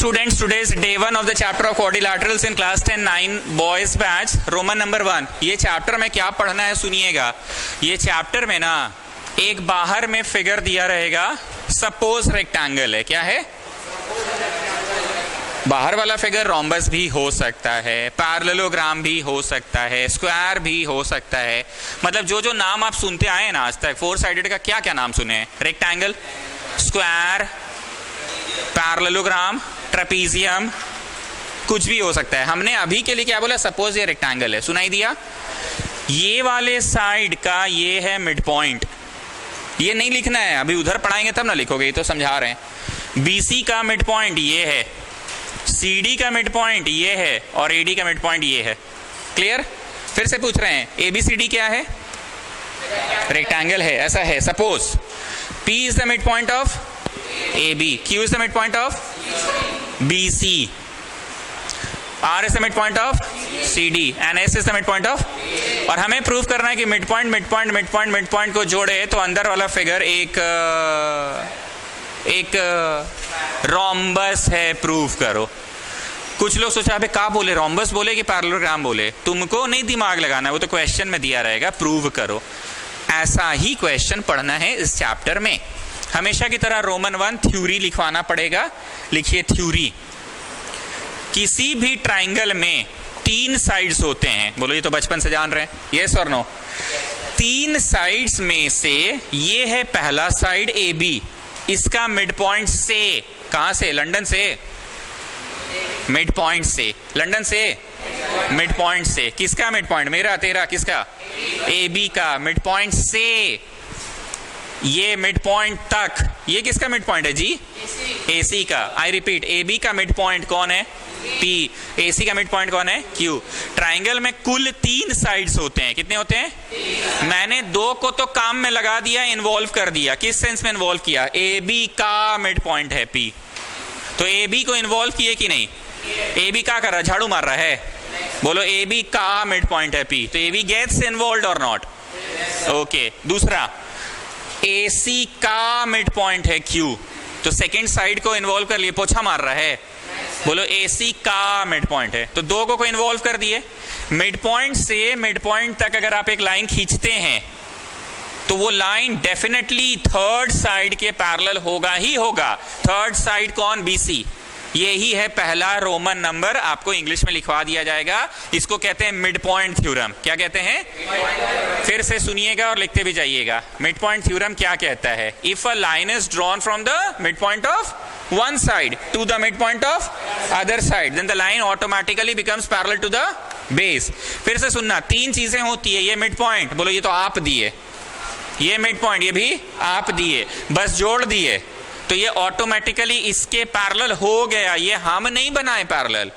students, today's day 1 of the chapter of quadrilaterals in class 10 9 boys batch Roman number 1। ये chapter में क्या पढ़ना है सुनिएगा। ये चैप्टर में ना एक बाहर में फिगर दिया रहेगा, सपोज रेक्टेंगल है। क्या है? बाहर वाला फिगर रोम्बस भी हो सकता है, पैरेललोग्राम भी हो सकता है, स्क्वायर भी हो सकता है। मतलब जो जो नाम आप सुनते आए ना आज तक, फोर साइडेड का क्या क्या नाम सुने हैं? रेक्टेंगल, स्क्वायर, पैरेललोग्राम, ट्रेपीजियम, कुछ भी हो सकता है। हमने अभी के लिए क्या बोला? सपोज ये रेक्टेंगल है, सुनाई दिया? ये वाले साइड का ये है मिड पॉइंट। ये नहीं लिखना है, अभी उधर पढ़ाएंगे तब ना लिखोगे, ये तो समझा रहे हैं। बीसी का मिड पॉइंट ये है, सीडी का मिड पॉइंट ये है और एडी का मिड पॉइंट ये है। क्लियर? फिर से पूछ रहे हैं, एबीसीडी क्या है? रेक्टेंगल है, ऐसा है। Suppose P is the mid point of AB, Q is the midpoint of BC, R is the midpoint of CD and S is the midpoint of। और हमें प्रूव करना है कि मिडपॉइंट मिडपॉइंट मिडपॉइंट मिडपॉइंट को जोड़े तो अंदर वाला फिगर एक रोम्बस है। प्रूव करो। कुछ लोग सोचा अबे क्या बोले, रोम्बस बोले कि पैरेललोग्राम बोले? तुमको नहीं दिमाग लगाना, वो तो क्वेश्चन में दिया रहेगा, प्रूव करो। ऐसा ही क्वेश्चन पढ़ना है इस चैप्टर में। हमेशा की तरह रोमन 1 थ्योरी लिखवाना पड़ेगा। लिखिए थ्योरी। किसी भी ट्राइंगल में 3 साइड्स होते हैं। बोलो ये तो बचपन से जान रहे हैं, यस और नो? 3 साइड्स में से ये है पहला साइड AB, इसका मिड पॉइंट से, कहां से? लंदन से। मिड पॉइंट से, लंदन से मिड पॉइंट से। किसका मिड पॉइंट? मेरा, तेरा, किसका? AB का मिड पॉइंट से ये मिड पॉइंट तक, ये किसका मिड पॉइंट है जी? AC का। आई रिपीट, AB का मिड पॉइंट कौन है? P। AC का मिड पॉइंट कौन है? Q। ट्राइंगल में कुल 3 साइड्स होते हैं। कितने होते हैं? मैंने 2 को तो काम में लगा दिया, इन्वॉल्व कर दिया। किस सेंस में इन्वॉल्व किया? AB का मिड पॉइंट है P, तो AB को इन्वॉल्व किए कि नहीं? AB क्या कर रहा है? झाड़ू मार रहा है। बोलो AB का मिड पॉइंट है P, तो AB गेट्स इन्वॉल्व्ड और नॉट? ओके। दूसरा, AC का मिड पॉइंट है Q, तो सेकंड साइड को इन्वॉल्व कर लिए। पोछा मार रहा है। बोलो AC का मिड पॉइंट है, तो 2 को इन्वॉल्व कर दिए। मिड पॉइंट से मिड पॉइंट तक अगर आप एक लाइन खींचते हैं तो वो लाइन डेफिनेटली थर्ड साइड के पैरेलल होगा ही होगा। थर्ड साइड कौन? BC। यही है पहला रोमन नंबर, आपको इंग्लिश में लिखवा दिया जाएगा। इसको कहते हैं मिड पॉइंट थ्योरम। क्या कहते हैं? फिर से सुनिएगा और लिखते भी जाइएगा। मिड पॉइंट थ्योरम क्या कहता है? If a line is drawn from the mid point of one side to the midpoint of other side, then the line automatically becomes parallel to the base। फिर से सुनना, 3 चीजें होती है। ये मिड पॉइंट, बोलो ये तो आप दिए, ये मिड पॉइंट, ये भी आप दिए, बस जोड़ दिए तो ये ऑटोमेटिकली इसके पैरेलल हो गया। ये हम नहीं बनाए पैरेलल,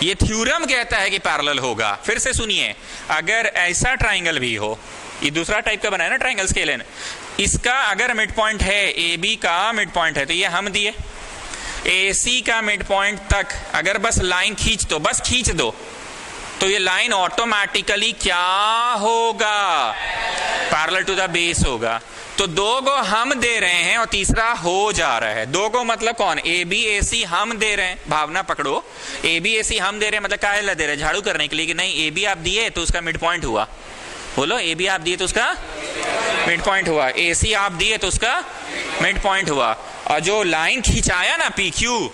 ये थ्योरम कहता है कि पैरेलल होगा। फिर से सुनिए, अगर ऐसा ट्राइंगल भी हो, ये दूसरा टाइप का बना है ना ट्राइंगल स्केलन, इसका अगर मिड पॉइंट है, AB का मिड पॉइंट है, तो ये हम दिए। AC का मिड पॉइंट तक अगर बस लाइन खींच दो, बस खींच दो, तो ये लाइन ऑटोमेटिकली क्या होगा? पैरेलल टू द बेस होगा। तो 2 को हम दे रहे हैं और तीसरा हो जा रहा है। 2 को मतलब कौन? AB AC हम दे रहे हैं। भावना पकड़ो, AB AC हम दे रहे हैं मतलब क्या दे रहे हैं? झाड़ू करने के लिए कि नहीं? AB आप दिए तो उसका मिड पॉइंट हुआ। बोलो AB आप दिए तो उसका मिड पॉइंट हुआ, AC आप दिए तो उसका मिड पॉइंट हुआ। और जो लाइन खिंचाया ना PQ,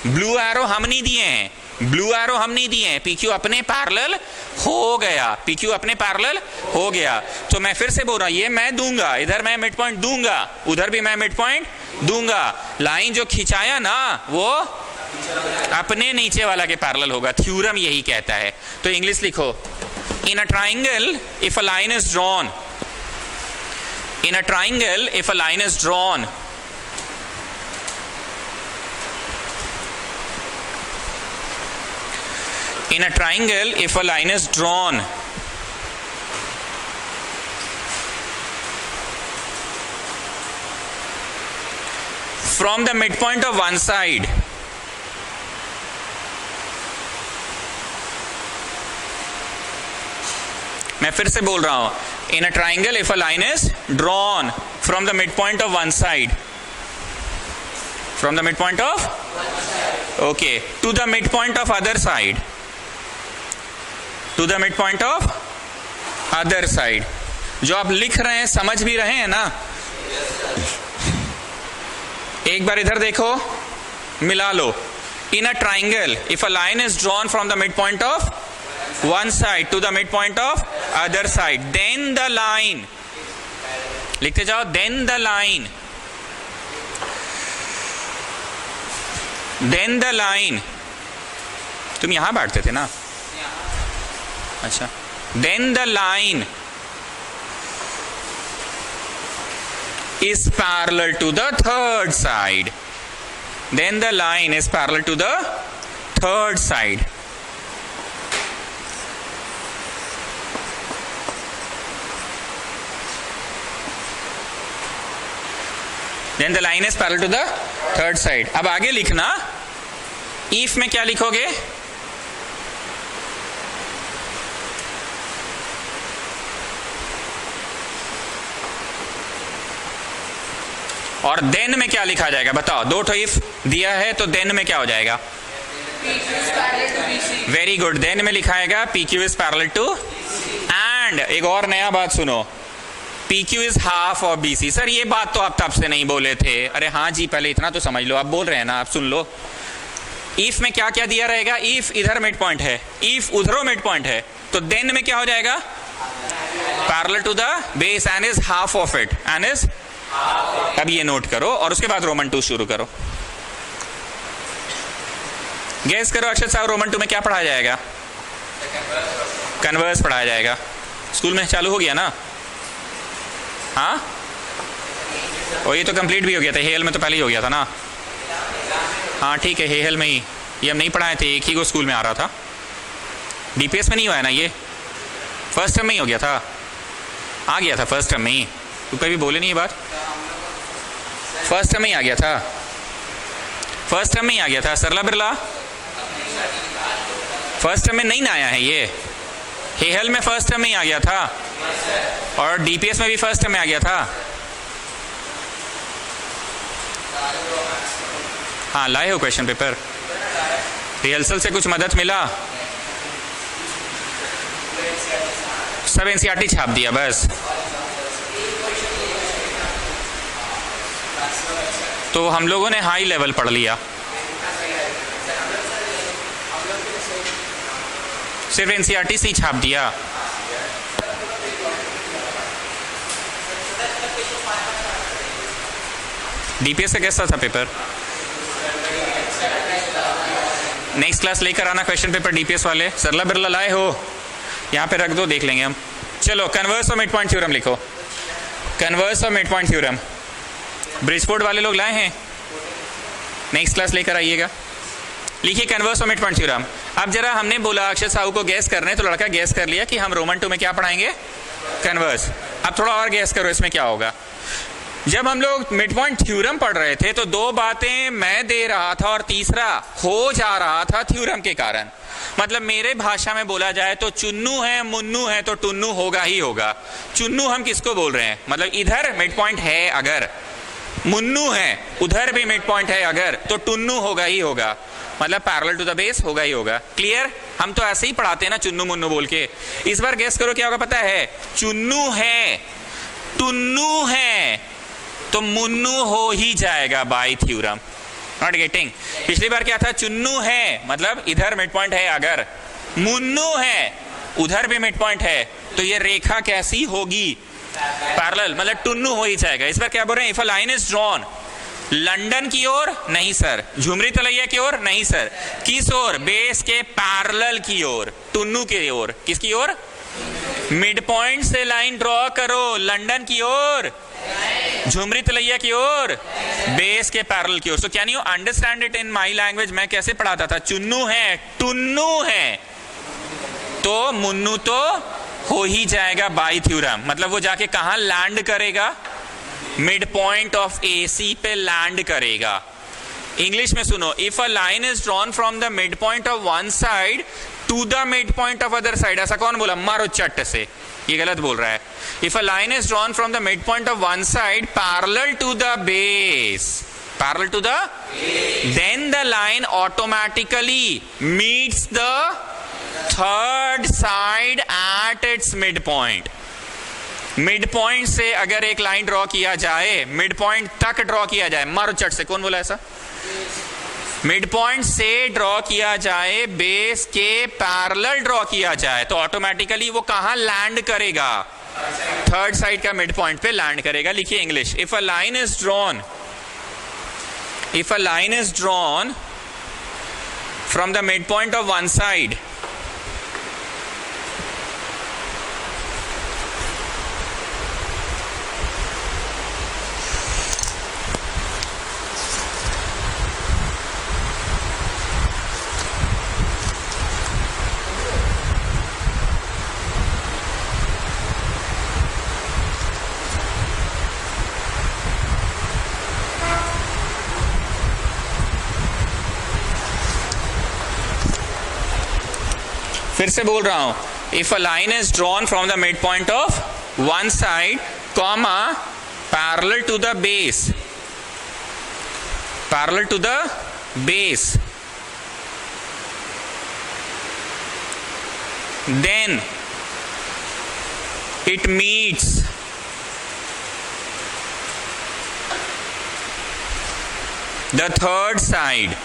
ब्लू एरो हम नहीं दिए हैं, ब्लू एरो हम नहीं दिए हैं, PQ अपने पैरेलल हो गया, PQ अपने पैरेलल हो गया। तो मैं फिर से बोल रहा हूं, ये मैं दूंगा, इधर मैं मिड पॉइंट दूंगा, उधर भी मैं मिड पॉइंट दूंगा। लाइन जो खिंचाया ना वो अपने नीचे वाला के पैरेलल होगा। थ्योरम यही कहता है। तो इंग्लिश लिखो, in a triangle if a line is drawn, in a triangle if a line is drawn, in a triangle if a line is drawn from the midpoint of one side मैं फिर से बोल रहा हूं, in a triangle if a line is drawn from the mid point of one side from the mid point of, okay, to the mid point of other side, to the mid point of other side. जो आप लिख रहे हैं समझ भी रहे हैं ना? एक बार इधर देखो, मिला लो। In a triangle if a line is drawn from the mid point of one side to the mid point of other side, then the line, लिखते जाओ, then the line, then the line. तुम यहां बैठते थे ना? अच्छा, then the line is parallel to the third side, then the line is parallel to the third side. Then the line is parallel to the third side. अब आगे लिखना, if में क्या लिखोगे? और देन में क्या लिखा जाएगा बताओ? दो ठो इफ दिया है तो देन में क्या हो जाएगा? वेरी गुड, देन में लिखाएगा PQ is parallel to, and एक और नया बात सुनो, PQ is half of BC। Sir ये बात तो आप तब से नहीं बोले थे। अरे हाँ जी, पहले इतना तो समझ लो, आप बोल रहे हैं ना, आप सुन लो। इफ में क्या क्या दिया रहेगा? इफ इधर मिड पॉइंट है, इफ उधरों मिड पॉइंट है, तो देन में क्या हो जाएगा? Parallel to the base and is half of it, and is, अब ये नोट करो और उसके बाद रोमन 2 शुरू करो। गेस करो अक्षत साहब, रोमन 2 में क्या पढ़ाया जाएगा? कन्वर्स पढ़ाया जाएगा। स्कूल में चालू हो गया ना? हाँ, और ये तो कंप्लीट भी हो गया था, हेल में तो पहले ही हो गया था ना? हाँ ठीक है, हेल में ही, ये हम नहीं पढ़ाए थे, एक ही को स्कूल में आ रहा था। DPS में नहीं हुआ है ना? ये फर्स्ट टर्म में ही हो गया था, आ गया था फर्स्ट टर्म में ही। तू कभी बोले नहीं ये बात? फर्स्ट टर्म में ही आ गया था, फर्स्ट टर्म में ही आ गया था। सरला बिरला फर्स्ट टर्म में नहीं ना आया है ये? हेहल में फर्स्ट टर्म में ही आ गया था, और DPS में भी फर्स्ट टर्म में आ गया था। हाँ, लाए हो क्वेश्चन पेपर? रिहर्सल से कुछ मदद मिला? सब NCERT छाप दिया बस? तो हम लोगों ने हाई लेवल पढ़ लिया, सिर्फ NCERT से ही छाप दिया। DPS का कैसा था पेपर? नेक्स्ट क्लास लेकर आना क्वेश्चन पेपर DPS वाले। सरला बिरला लाए हो? यहाँ पे रख दो, देख लेंगे हम। चलो, converse of mid point theorem लिखो। Converse of mid point theorem Bridgeford वाले लोग लाए हैं? नेक्स्ट क्लास लेकर आइएगा। लिखिए converse of mid point theorem. अब जरा हमने बोला अक्षर साहू को गैस करने, तो लड़का गैस कर लिया कि हम रोमन 2 में क्या पढ़ाएंगे? कन्वर्स। अब थोड़ा और गैस करो इसमें क्या होगा। जब हम लोग मिड पॉइंट थ्योरम पढ़ रहे थे तो दो बातें मैं दे रहा था और तीसरा हो जा रहा था थ्योरम के कारण। मतलब मेरे भाषा में बोला जाए तो चुन्नू है, मुन्नू है, तो टुन्नू होगा ही होगा। चुन्नू हम किसको बोल रहे हैं? मतलब इधर मिड पॉइंट है अगर, मुन्नू है उधर भी मिड पॉइंट है अगर, तो टुन्नू होगा ही होगा, मतलब पैरेलल टू द बेस होगा ही होगा। क्लियर? हम तो ऐसे ही पढ़ाते हैं ना, चुन्नू मुन्नू बोल के। इस बार गेस करो क्या होगा पता है? चुन्नू है, टुन्नू है, तो मुन्नू हो ही जाएगा बाय थ्योरम। Not getting? पिछली बार क्या था? चुन्नू है मतलब इधर मिड पॉइंट है अगर, मुन्नू है उधर भी मिड पॉइंट है, तो ये रेखा कैसी होगी? पैरेलल, मतलब टुन्नू हो ही जाएगा। इस बार क्या बोल रहे हैं? If a line is drawn London की ओर, नहीं सर। झुमरी तलैया की ओर, नहीं सर। किस ओर? बेस के पैरेलल की ओर, टुन्नू की ओर। किसकी ओर? मिड पॉइंट से लाइन ड्रॉ करो, लंदन की ओर, झुमरी तलैया की ओर, बेस के पैरेलल की ओर। So can you understand it in my language? मैं कैसे पढ़ाता था? चुन्नू है, टुन्नू है, तो मुन्नू तो हो ही जाएगा बाय थ्योरम। मतलब वो जाके कहां लैंड करेगा? मिड पॉइंट ऑफ AC पे लैंड करेगा। इंग्लिश में सुनो, if a line is drawn from the mid point of one side to the mid point of other side. ऐसा कौन बोला? मारो चट से, ये गलत बोल रहा है। If a line is drawn from the mid point of one side parallel to the base parallel to the, then the line automatically meets the third side at its mid point. Mid point से अगर एक line draw किया जाए, mid point तक draw किया जाए, मारो चट से, कौन बोला ऐसा? मिड पॉइंट से ड्रॉ किया जाए, बेस के पैरेलल ड्रॉ किया जाए, तो ऑटोमेटिकली वो कहां लैंड करेगा? थर्ड साइड का मिड पॉइंट पे लैंड करेगा। लिखिए English, if a line is drawn, if a line is drawn from the mid point of one side, फिर से बोल रहा हूं, if a line is drawn from the mid point of one side, comma, parallel to the base, parallel to the base, then it meets the third side।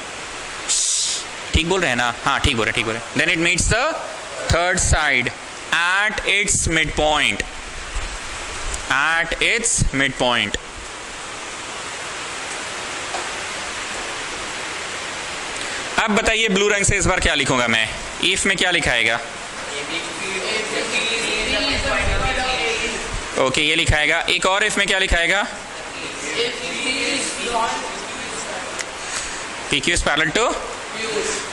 ठीक बोल रहे हैं ना? हाँ ठीक बोल रहे, ठीक बोल रहे। then it meets the third side at its midpoint, at its midpoint। अब बताइए ब्लू रंग से इस बार क्या लिखूंगा मैं? इफ में क्या लिखाएगा? ओके ये लिखाएगा। एक और इफ में क्या लिखाएगा? PQ is parallel to,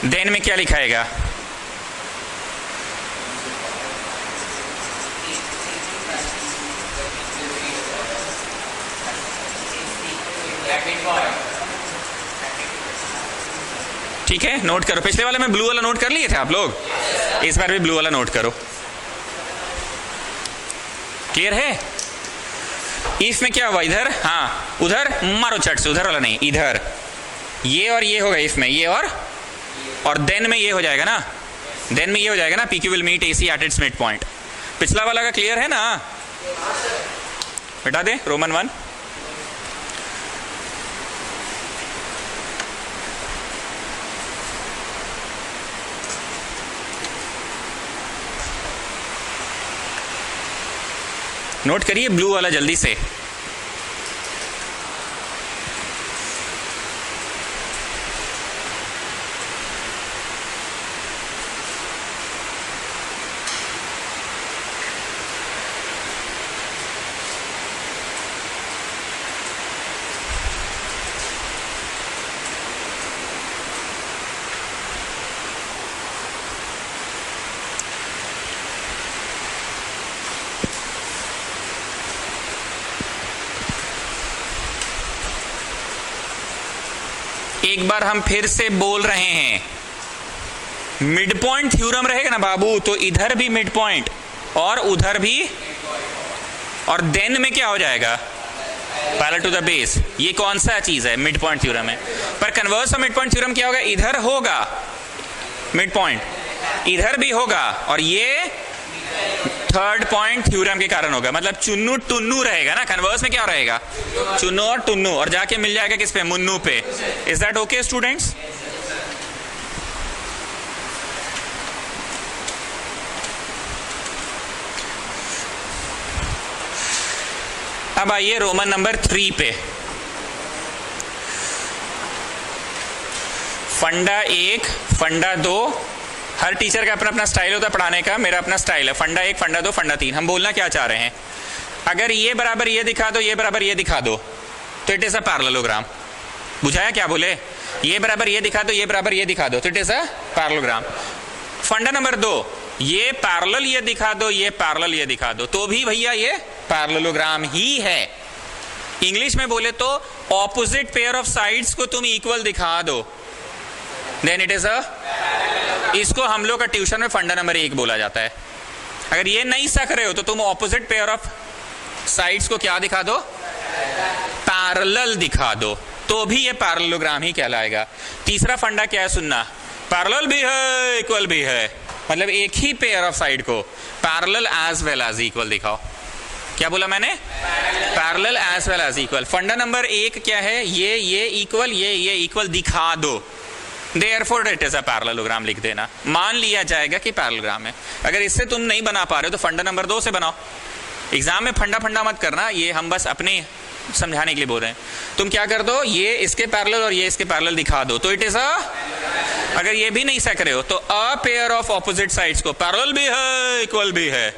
then में क्या लिखाएगा? ठीक है, नोट करो। पिछले वाले में ब्लू वाला नोट कर लिए थे आप लोग, इस बार भी ब्लू वाला नोट करो। क्लियर है? इफ में क्या हुआ? इधर, हाँ उधर, मारो चट से, उधर वाला नहीं, इधर ये और ये होगा इफ में, ये और देन में ये हो जाएगा ना, देन में ये हो जाएगा ना, PQ will meet AC at its mid point. पिछला वाला का क्लियर है ना? बेटा दे रोमन 1। नोट करिए ब्लू वाला जल्दी से। एक बार हम फिर से बोल रहे हैं, मिड पॉइंट थ्योरम रहेगा ना बाबू, तो इधर भी मिड पॉइंट और उधर भी, और देन में क्या हो जाएगा? Parallel to the base. ये कौन सा चीज है? मिड पॉइंट थ्योरम है। पर converse of mid point theorem क्या होगा? इधर होगा मिड पॉइंट, इधर भी होगा, और ये थर्ड पॉइंट थ्योरम के कारण होगा। मतलब चुन्नू टुन्नू रहेगा ना, कन्वर्स में क्या रहेगा? चुन्नू और टुन्नू, और जाके मिल जाएगा किस पे? मुन्नू पे। Is that okay students? अब आइए रोमन नंबर 3 पे। फंडा 1, फंडा 2, हर टीचर का अपना अपना स्टाइल होता है पढ़ाने का। मेरा अपना स्टाइल है, फंडा 1, फंडा 2, फंडा 3। हम बोलना क्या चाह रहे हैं? अगर ये बराबर ये दिखा दो, ये बराबर ये दिखा दो, तो इट इज अ पैरेललोग्राम। बुझाया क्या बोले? ये बराबर ये दिखा दो, ये बराबर ये दिखा दो, तो इट इज अ पैरेललोग्राम। फंडा नंबर 2, ये पैरेलल ये दिखा दो, ये पैरेलल ये दिखा दो, तो भी भैया ये पैरेललोग्राम ही है। इंग्लिश में बोले तो ऑपोजिट पेयर ऑफ साइड्स को तुम इक्वल दिखा दो, देन इट इज अ, इसको हम लोग का ट्यूशन में फंडा नंबर 1 बोला जाता है। अगर ये नहीं सक रहे हो तो तुम ऑपोजिट पेयर ऑफ साइड्स को क्या दिखा दो? पैरेलल दिखा दो। तो भी ये पैरेललोग्राम ही कहलाएगा। तीसरा फंडा क्या है सुनना, पैरेलल भी है इक्वल भी है, मतलब एक ही पेयर ऑफ साइड को parallel as well as equal दिखाओ। क्या बोला मैंने, parallel as well as equal. Funda number एक क्या है, ये इक्वल, ये इक्वल दिखा दो, therefore it is a parallelogram लिख देना, मान लिया जाएगा कि पैरेललोग्राम है। अगर इससे तुम नहीं बना पा रहे हो तो फंडा नंबर 2 से बनाओ। एग्जाम में फंडा मत करना, ये हम बस अपने समझाने के लिए बोल रहे हैं। तुम क्या कर दो, ये इसके पैरेलल और ये इसके पैरेलल दिखा दो, तो इट इज अ, अगर ये भी नहीं सक रहे हो तो a pair of opposite sides को पैरेलल भी है इक्वल भी है।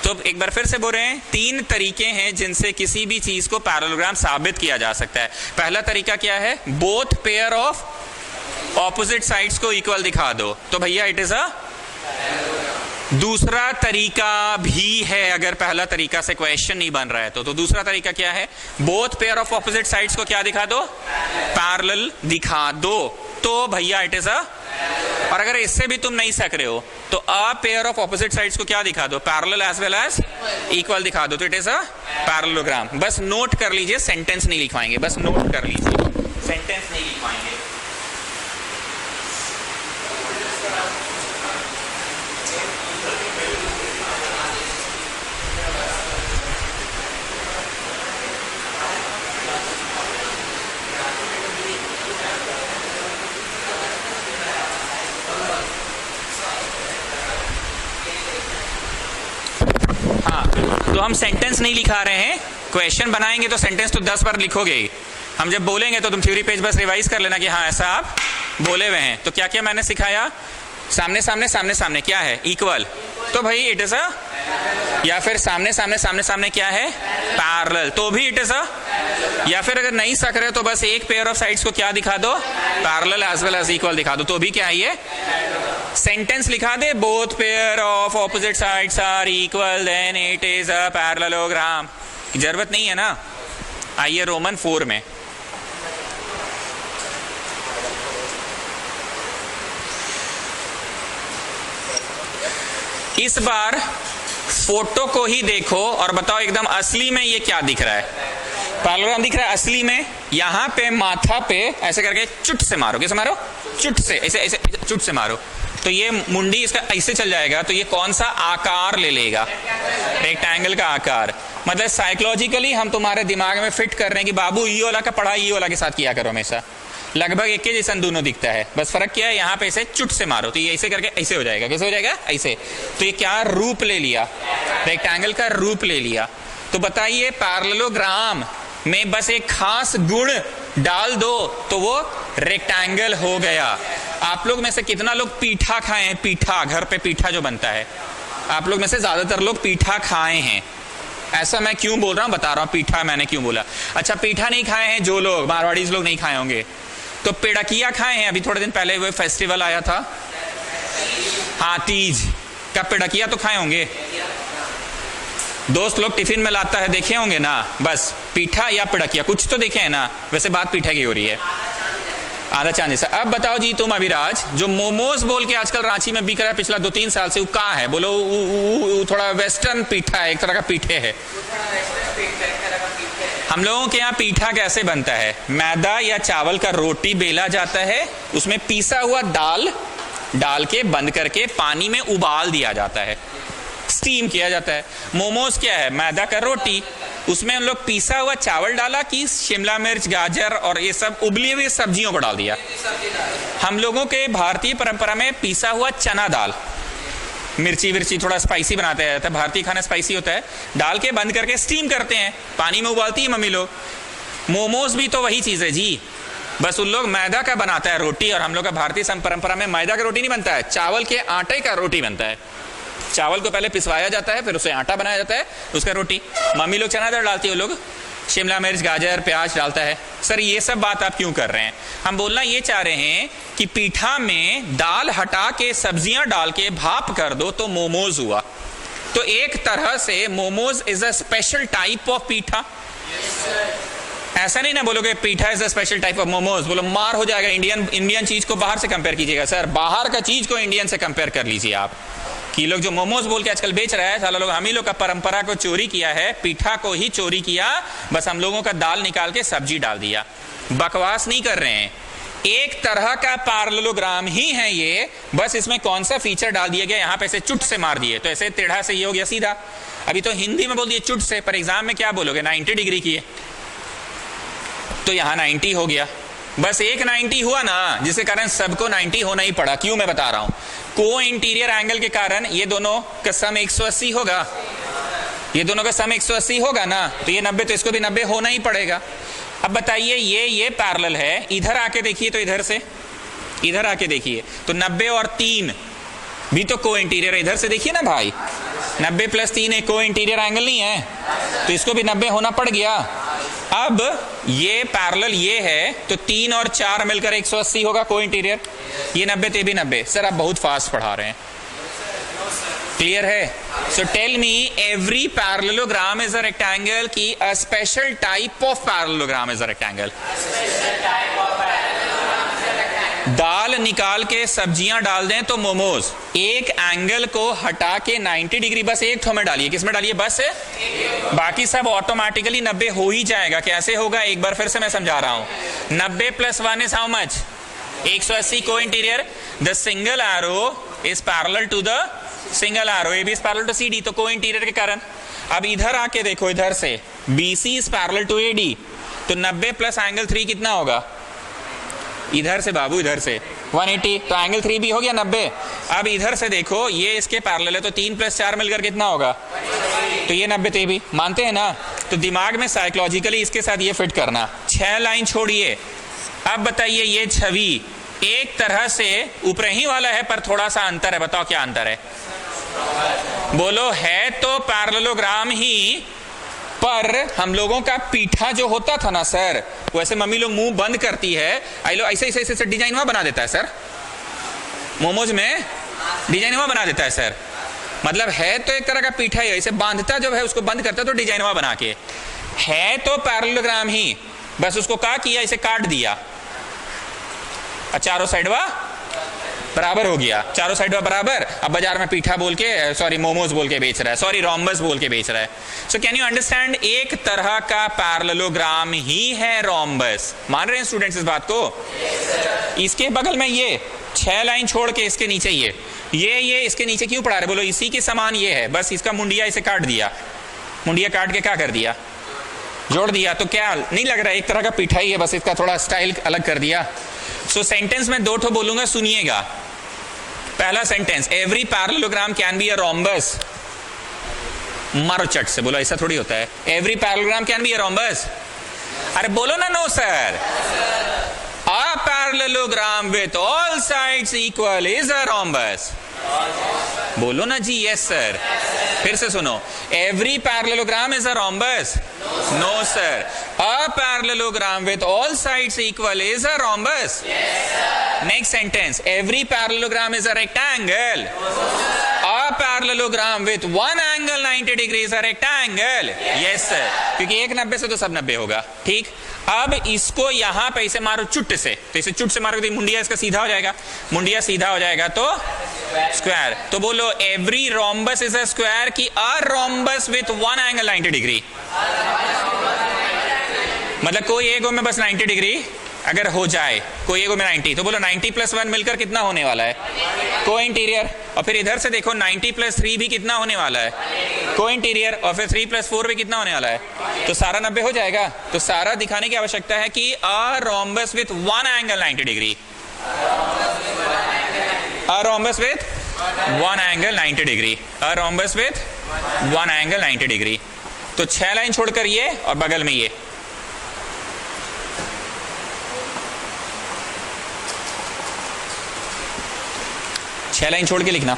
तो एक बार फिर से बोल रहे हैं, 3 तरीके हैं जिनसे किसी भी चीज को पैरेललोग्राम साबित किया जा सकता है। पहला तरीका क्या है, both pair of opposite sides को इक्वल दिखा दो, तो भैया इट इज अ। दूसरा तरीका भी है, अगर पहला तरीका से क्वेश्चन नहीं बन रहा है तो दूसरा तरीका क्या है, both pair of opposite sides को क्या दिखा दो, पैरेलल दिखा दो, तो भैया इट इज अ। और अगर इससे भी तुम नहीं सक रहे हो तो a pair of opposite sides को क्या दिखा दो, parallel as well as equal दिखा दो, तो इट इज अ पैरेललोग्राम। बस नोट कर लीजिए, सेंटेंस नहीं लिखवाएंगे, बस नोट कर लीजिए, सेंटेंस नहीं लिखवाएंगे। तो हम सेंटेंस नहीं लिखा रहे हैं, क्वेश्चन बनाएंगे तो सेंटेंस तो 10 बार लिखोगे ही। हम जब बोलेंगे तो तुम थ्योरी पेज बस रिवाइज कर लेना कि हाँ ऐसा आप बोले हुए हैं। तो क्या क्या मैंने सिखाया, सामने सामने सामने सामने क्या है, इक्वल, तो भाई इट इज अ। या फिर सामने सामने सामने सामने क्या है, पैरेलल, तो भी इट इज अ। या फिर अगर नहीं सक रहे तो बस एक पेयर ऑफ साइड्स को क्या दिखा दो, parallel as well as equal दिखा दो, तो भी क्या है ये सेंटेंस लिखा दे, both pair of opposite sides are equal then it is a parallelogram. जरूरत नहीं है ना। आइए रोमन 4 में, इस बार फोटो को ही देखो और बताओ एकदम असली में ये क्या दिख रहा है। पैरेललोग्राम दिख रहा है असली में, यहां पे माथा पे ऐसे करके चुट से मारो, कैसे मारो, चुट से, ऐसे ऐसे चुट से मारो, तो ये मुंडी इसका ऐसे चल जाएगा, तो ये कौन सा आकार ले लेगा, रेक्टेंगल का आकार। मतलब साइकोलॉजिकली हम तुम्हारे दिमाग में फिट कर रहे हैं कि बाबू ई वाला का पढ़ाई ई वाला के साथ किया करो हमेशा, लगभग एक के जैसा दोनों दिखता है, बस फर्क क्या है, यहाँ पे ऐसे चुट से मारो तो ये ऐसे करके ऐसे हो जाएगा, कैसे हो जाएगा, ऐसे। तो ये क्या रूप ले लिया, रेक्टेंगल का रूप ले लिया। तो बताइए पैरेललोग्राम में बस एक खास गुण डाल दो तो वो रेक्टेंगल हो गया। आप लोग में से कितना लोग पीठा खाए हैं, पीठा, घर पे पीठा जो बनता है, आप लोग में से ज्यादातर लोग पीठा खाए हैं। ऐसा मैं क्यों बोल रहा हूं, बता रहा हूं पीठा मैंने क्यों बोला। अच्छा, पीठा नहीं खाए हैं जो लोग, मारवाड़ीज लोग नहीं खाए होंगे, तो पेड़किया खाए हैं। अभी थोड़े दिन पहले वो फेस्टिवल आया था, हाँ तीज का, पेड़किया तो खाए होंगे, दोस्त लोग टिफिन में लाता है, देखे होंगे ना। बस पीठा या पेड़किया कुछ तो देखे हैं ना, वैसे बात पीठा की हो रही है, आधा चांद जैसा। अब बताओ जी तुम अभिराज, जो मोमोज बोल के आजकल रांची में बिक रहा है पिछला 2-3 साल से, वो कहाँ है, बोलो थोड़ा वेस्टर्न पीठा है, एक तरह का पीठे है। हम लोगों के यहाँ पीठा कैसे बनता है, मैदा या चावल का रोटी बेला जाता है, उसमें पीसा हुआ दाल डाल के बंद करके पानी में उबाल दिया जाता है, स्टीम किया जाता है। मोमोज क्या है, मैदा का रोटी, उसमें हम लोग पीसा हुआ चावल डाला कि शिमला मिर्च, गाजर और ये सब उबली हुई सब्जियों को डाल दिया। हम लोगों के भारतीय परंपरा में पीसा हुआ चना दाल, मिर्ची विर्ची थोड़ा स्पाइसी बनाते हैं, भारतीय खाना स्पाइसी होता है, डाल के बंद करके स्टीम करते हैं, पानी में उबालती है मम्मी लोग। मोमोज भी तो वही चीज है जी, बस उन लोग मैदा का बनाता है रोटी, और हम लोग का भारतीय परंपरा में मैदा का रोटी नहीं बनता है, चावल के आटे का रोटी बनता है। चावल को पहले पिसवाया जाता है, फिर उसे आटा बनाया जाता है, उसका रोटी। मम्मी लोग चना दाल डालती है, वो लोग शिमला मिर्च, गाजर, प्याज डालता है। सर ये सब बात आप क्यों कर रहे हैं, हम बोलना ये चाह रहे हैं कि पीठा में दाल हटा के सब्जियां डाल के भाप कर दो तो मोमोज हुआ। तो एक तरह से momos is a special type of पीठा। ऐसा नहीं ना बोलोगे पीठा is a special type of momos, बोलो मार हो जाएगा। इंडियन चीज को बाहर से कंपेयर कीजिएगा। सर बाहर का चीज को इंडियन से कंपेयर कर लीजिए आप, कि लोग जो मोमोज बोल के आजकल बेच रहा है, साला लोग हम ही लोग का परंपरा को चोरी किया है, पीठा को ही चोरी किया, बस हम लोगों का दाल निकाल के सब्जी डाल दिया। बकवास नहीं कर रहे हैं, एक तरह का पैरेललोग्राम ही है ये, बस इसमें कौन सा फीचर डाल दिया गया, यहां पे ऐसे चुट से मार दिए, तो ऐसे टेढ़ा से ये हो गया सीधा। अभी तो हिंदी में बोल दिए चुट से, पर एग्जाम में क्या बोलोगे, 90 डिग्री की है, तो यहां 90 हो गया। बस एक 90 हुआ ना, जिसके कारण सबको 90 होना ही पड़ा। क्यों, मैं बता रहा हूं, को इंटीरियर एंगल के कारण ये दोनों का सम 180 होगा, ये दोनों का सम 180 होगा ना, तो ये 90, तो इसको भी 90 होना ही पड़ेगा। अब बताइए, ये पैरेलल है, इधर आके देखिए, तो इधर से इधर आके देखिए, तो 90 और 3 भी तो को इंटीरियर, इधर से देखिए ना भाई, 90 + 3 एक को इंटीरियर एंगल नहीं है, तो इसको भी 90 होना पड़ गया। अब ये पैरेलल ये है, तो 3 और 4 मिलकर 180 होगा को इंटीरियर, ये 90 तो भी 90। सर आप बहुत फास्ट पढ़ा रहे हैं, क्लियर है? So tell me, every parallelogram is a rectangle की a special type of parallelogram is a rectangle. दाल निकाल के सब्जियां डाल दें तो मोमोज, एक एंगल को हटा के 90 डिग्री बस एक ठो में डालिए, किसमें डालिए, बस बाकी सब ऑटोमेटिकली 90 हो ही जाएगा। कैसे होगा, एक बार फिर से मैं समझा रहा हूं। 90 + 1 इज हाउ मच, 180 को इंटीरियर। The single arrow is parallel to the single arrow, A B is parallel to C D, तो को इंटीरियर के कारण। अब इधर आके देखो, इधर से BC इज पैरेलल टू AD, तो 90 + एंगल 3 कितना होगा, इधर से बाबू, इधर से 180, तो एंगल 3 भी हो गया 90। अब इधर से देखो, ये इसके पैरेलल है, तो 3 + 4 मिलकर कितना होगा, तो ये 90 ते भी, मानते हैं ना? तो दिमाग में साइकोलॉजिकली इसके साथ ये फिट करना। 6 लाइन छोड़िए, अब बताइए, ये छवि एक तरह से ऊपर ही वाला है, पर थोड़ा सा अंतर है, बताओ क्या अंतर है, बोलो। है तो पैरेललोग्राम ही, पर हम लोगों का पीठा जो होता था ना सर, वैसे मम्मी लोग मुंह बंद करती है, आई लो ऐसे ऐसे ऐसे डिजाइन हुआ बना देता है सर, मोमोज में डिजाइन हुआ बना देता है सर। मतलब है तो एक तरह का पीठा ही, ऐसे बांधता जब है उसको बंद करता तो डिजाइन हुआ बना के, है तो पैरेललोग्राम ही, बस उसको क्या किया, इसे काट दिया, चारों साइड वा बराबर हो गया, चारों साइड बराबर। अब बाजार में पीठा बोल के, सॉरी मोमोज बोल के बेच रहा है, सॉरी रोम्बस बोल के बेच रहा है। सो कैन यू अंडरस्टैंड, एक तरह का पैरेललोग्राम ही है रोम्बस। मान रहे हैं स्टूडेंट्स इस बात को? इसके बगल में ये 6 लाइन छोड़ के इसके नीचे ये इसके नीचे क्यों पड़ा रहे, बोलो इसी के समान ये है, बस इसका मुंडिया इसे काट दिया, मुंडिया काट के क्या कर दिया, जोड़ दिया, तो क्या नहीं लग रहा है एक तरह का पीठा ही है, बस इसका थोड़ा स्टाइल अलग कर दिया। सो सेंटेंस में 2 ठो बोलूंगा, सुनिएगा। पहला sentence, every parallelogram can be a rhombus. मारो चट से, बोलो ऐसा थोड़ी होता है, every parallelogram can be a rhombus. अरे बोलो ना, no sir. A parallelogram with all sides equal is a rhombus. बोलो ना जी, यस सर। फिर से सुनो, every parallelogram is a rhombus, no sir. A parallelogram with all sides equal is a rhombus, next sentence, every parallelogram is a rectangle. A parallelogram with one angle 90 degree is a rectangle, yes sir, क्योंकि एक 90 से तो सब 90 होगा, ठीक। अब इसको यहां पे इसे मारो चुट से, तो इसे चुट से मारो तो मुंडिया इसका सीधा हो जाएगा, मुंडिया सीधा हो जाएगा तो स्क्वायर। तो बोलो every rhombus is a square की a rhombus with one angle 90 degree, मतलब कोई एक में बस 90 डिग्री अगर हो जाए, कोई एक में 90, तो बोलो 90 + 1 मिलकर कितना होने वाला है, को इंटीरियर। और फिर इधर से देखो 90 + 3 भी कितना होने वाला है, को इंटीरियर। और फिर 3 + 4 भी कितना होने वाला है, तो सारा 90 हो जाएगा। तो सारा दिखाने की आवश्यकता है कि अ rhombus with one angle 90 degree, a rhombus with one angle 90 degree, a rhombus with one angle 90 degree. तो 6 लाइन छोड़कर ये और बगल में ये, छह लाइन छोड़ के लिखना।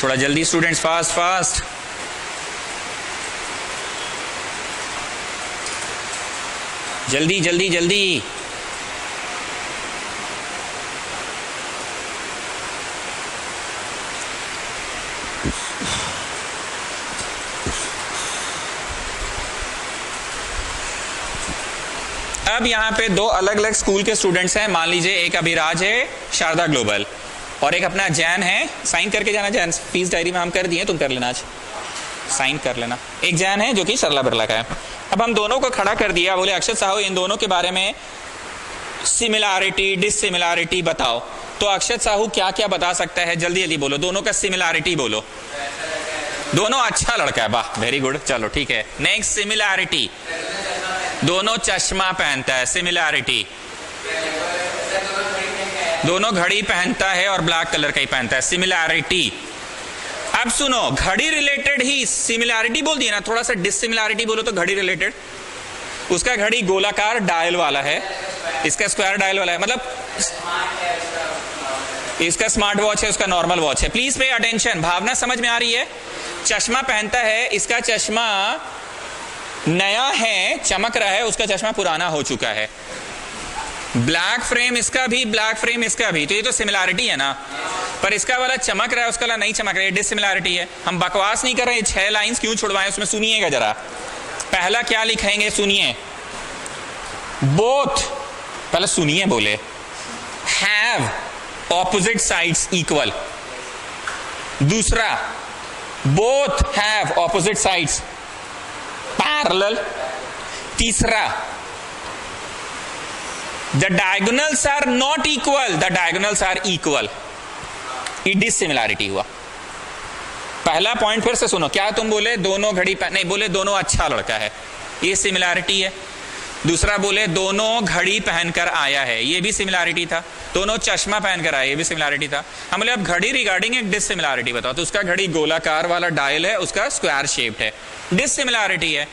थोड़ा जल्दी स्टूडेंट्स, फास्ट फास्ट। जल्दी जल्दी जल्दी। अब यहाँ पे 2 अलग अलग स्कूल के स्टूडेंट्स हैं, मान लीजिए एक अभिराज है, शारदा ग्लोबल, और एक अपना जैन है, साइन करके जाना, जैन फीस डायरी में हम कर दिए, तुम कर लेना, आज साइन कर लेना। एक जैन है जो कि सरला बिरला का है। अब हम दोनों को खड़ा कर दिया, बोले अक्षत साहू इन दोनों के बारे में सिमिलैरिटी डिसिमिलैरिटी बताओ। तो अक्षत साहू क्या क्या बता सकता है, जल्दी जल्दी बोलो, दोनों का सिमिलैरिटी बोलो। दोनों अच्छा लड़का है, वाह वेरी गुड, चलो ठीक है। नेक्स्ट सिमिलैरिटी, दोनों चश्मा पहनता है। सिमिलैरिटी, दोनों घड़ी पहनता है और ब्लैक कलर का ही पहनता है। सिमिलैरिटी। अब सुनो, घड़ी रिलेटेड ही सिमिलैरिटी बोल दिया ना, थोड़ा सा डिसिमिलैरिटी बोलो तो घड़ी रिलेटेड। उसका घड़ी गोलाकार डायल वाला है, इसका स्क्वायर डायल वाला है, मतलब इसका स्मार्ट वॉच है, उसका नॉर्मल वॉच है। प्लीज पे अटेंशन, भावना समझ में आ रही है। चश्मा पहनता है, इसका चश्मा नया है, चमक रहा है, उसका चश्मा पुराना हो चुका है। ब्लैक फ्रेम इसका भी, ब्लैक फ्रेम इसका भी, तो ये तो सिमिलैरिटी है ना। पर इसका वाला चमक रहा है, उसका वाला नहीं चमक रहा है, डिसिमिलैरिटी है। हम बकवास नहीं कर रहे, 6 लाइंस क्यों छुड़वाएं, उसमें सुनिएगा जरा। पहला क्या लिखेंगे, सुनिए, बोथ, पहले सुनिए, बोले हैव ऑपोजिट साइड्स इक्वल। दूसरा, both have opposite sides parallel. तीसरा, the diagonals are not equal, the diagonals are equal। ये डिसिमिलैरिटी हुआ। पहला पॉइंट फिर से सुनो, क्या तुम बोले दोनों घड़ी नहीं, बोले दोनों अच्छा लड़का है, ये सिमिलैरिटी है। दूसरा बोले दोनों घड़ी पहनकर आया है, ये भी सिमिलैरिटी था। दोनों चश्मा पहनकर आया, ये भी सिमिलैरिटी था। हम बोले अब घड़ी रिगार्डिंग एक डिसिमिलैरिटी बताओ, तो उसका घड़ी गोलाकार वाला डायल है, उसका स्क्वायर शेप्ड है, डिसिमिलैरिटी है।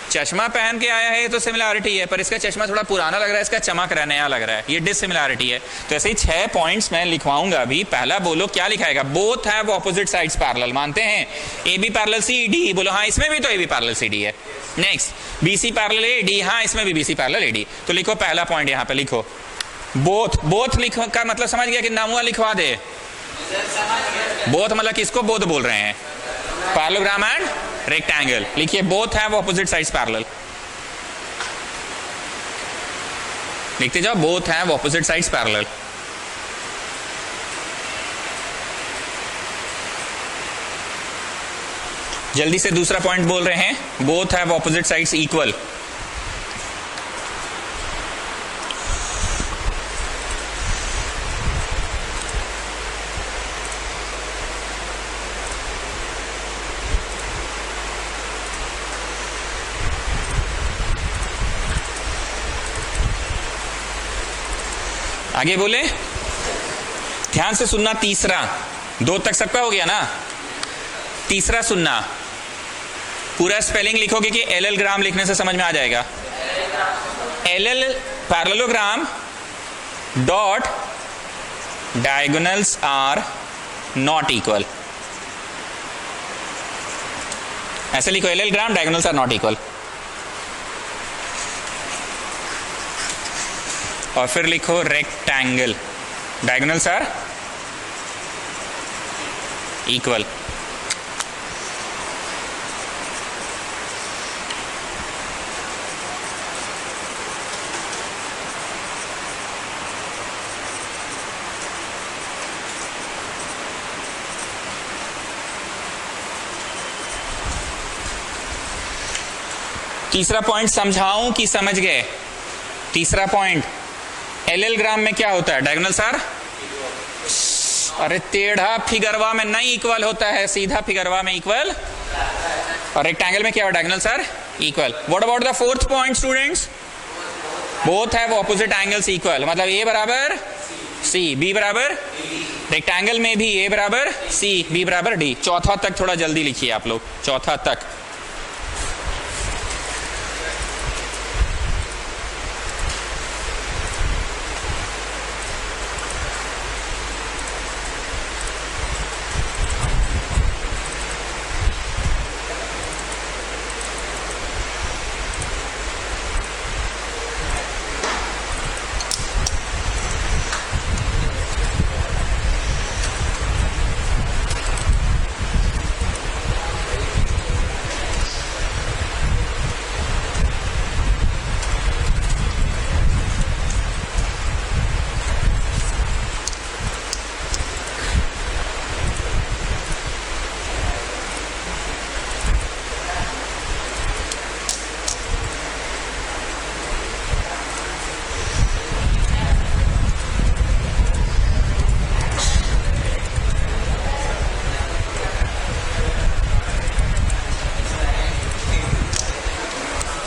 चश्मा पहन के आया है तो सिमिलैरिटी है, पर इसका चश्मा थोड़ा पुराना लग रहा है, इसका चमक रहा है, नया लग रहा है, ये डिसिमिलैरिटी है। तो ऐसे ही 6 पॉइंट्स मैं लिखवाऊंगा अभी। पहला बोलो क्या लिखाएगा, both have opposite sides parallel, मानते हैं। A B parallel C D, बोलो हाँ इसमें भी तो A B parallel C D है। Next, B C parallel A D, हाँ इसमें भी B C parallel A D. तो लिखो पहला पॉइंट यहाँ पे लिखो, बोथ। बोथ लिखो का मतलब समझ गया कि नामुआ लिखवा दे। बोथ मतलब किसको बोथ बोल रहे हैं, पैरेललोग्राम एंड रेक्टेंगल। लिखिए both have opposite sides parallel, लिखते जाओ, both have opposite sides parallel. जल्दी से दूसरा पॉइंट बोल रहे हैं, both have opposite sides equal. आगे बोले, ध्यान से सुनना। तीसरा, 2 तक सबका हो गया ना। तीसरा सुनना, पूरा स्पेलिंग लिखोगे कि एलएल लिखने से समझ में आ जाएगा। All parallelogram dot diagonals are not equal, ऐसे लिखो, all diagonals are not equal. और फिर लिखो रेक्टेंगल, डायगोनल्स आर इक्वल। तीसरा पॉइंट समझाऊं कि समझ गए? तीसरा पॉइंट, एलएल में क्या होता है, डायगोनल्स आर, अरे टेढ़ा फिगरवा में नहीं इक्वल होता है, सीधा फिगरवा में इक्वल। और रेक्टेंगल में क्या होता है, diagonals are equal. What about the fourth point students, both have opposite angles equal, मतलब ए बराबर सी, बी बराबर, रेक्टेंगल में भी ए बराबर सी, बी बराबर डी। चौथा तक थोड़ा जल्दी लिखिए आप लोग, चौथा तक।